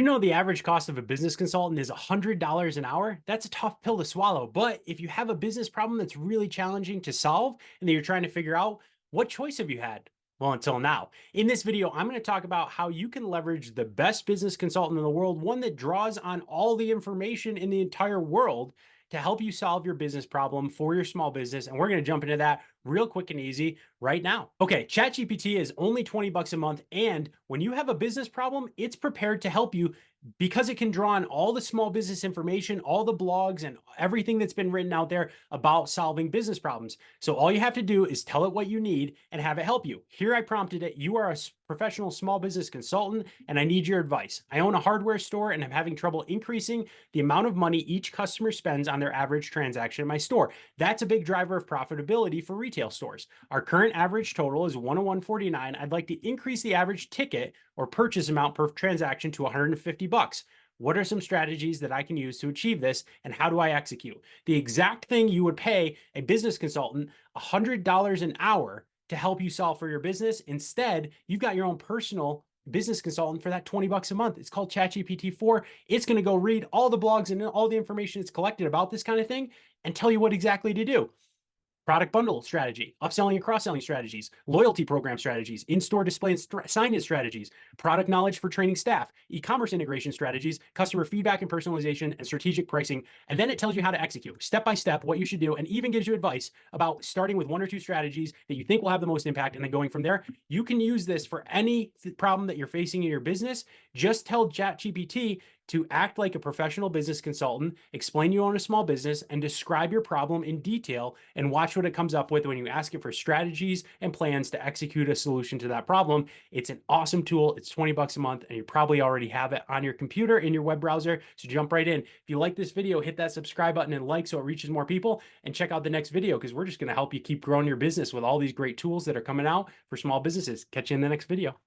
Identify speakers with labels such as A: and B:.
A: Did you know the average cost of a business consultant is $100 an hour? That's a tough pill to swallow. But if you have a business problem that's really challenging to solve and that you're trying to figure out, what choice have you had? Well, until now. In this video, I'm going to talk about how you can leverage the best business consultant in the world, one that draws on all the information in the entire world to help you solve your business problem for your small business. And we're going to jump into that real quick and easy right now. Okay, ChatGPT is only 20 bucks a month. And when you have a business problem, it's prepared to help you because it can draw on all the small business information, all the blogs, and everything that's been written out there about solving business problems. So all you have to do is tell it what you need and have it help you. Here I prompted it. You are a professional small business consultant, and I need your advice. I own a hardware store and I'm having trouble increasing the amount of money each customer spends on their average transaction in my store. That's a big driver of profitability for retail stores. Our current average total is 101.49. I'd like to increase the average ticket or purchase amount per transaction to 150 bucks. What are some strategies that I can use to achieve this, and how do I execute? The exact thing you would pay a business consultant $100 an hour to help you solve for your business. Instead, you've got your own personal business consultant for that 20 bucks a month. It's called ChatGPT 4. It's going to go read all the blogs and all the information it's collected about this kind of thing and tell you what exactly to do. Product bundle strategy, upselling and cross-selling strategies, loyalty program strategies, in-store display and signage strategies, product knowledge for training staff, e-commerce integration strategies, customer feedback and personalization, and strategic pricing. And then it tells you how to execute step by step what you should do, and even gives you advice about starting with one or two strategies that you think will have the most impact and then going from there. You can use this for any problem that you're facing in your business. Just tell ChatGPT to act like a professional business consultant, explain you own a small business, and describe your problem in detail, and watch what it comes up with when you ask it for strategies and plans to execute a solution to that problem. It's an awesome tool. It's 20 bucks a month, and you probably already have it on your computer in your web browser. So jump right in. If you like this video, hit that subscribe button and like so it reaches more people, and check out the next video because we're just going to help you keep growing your business with all these great tools that are coming out for small businesses. Catch you in the next video.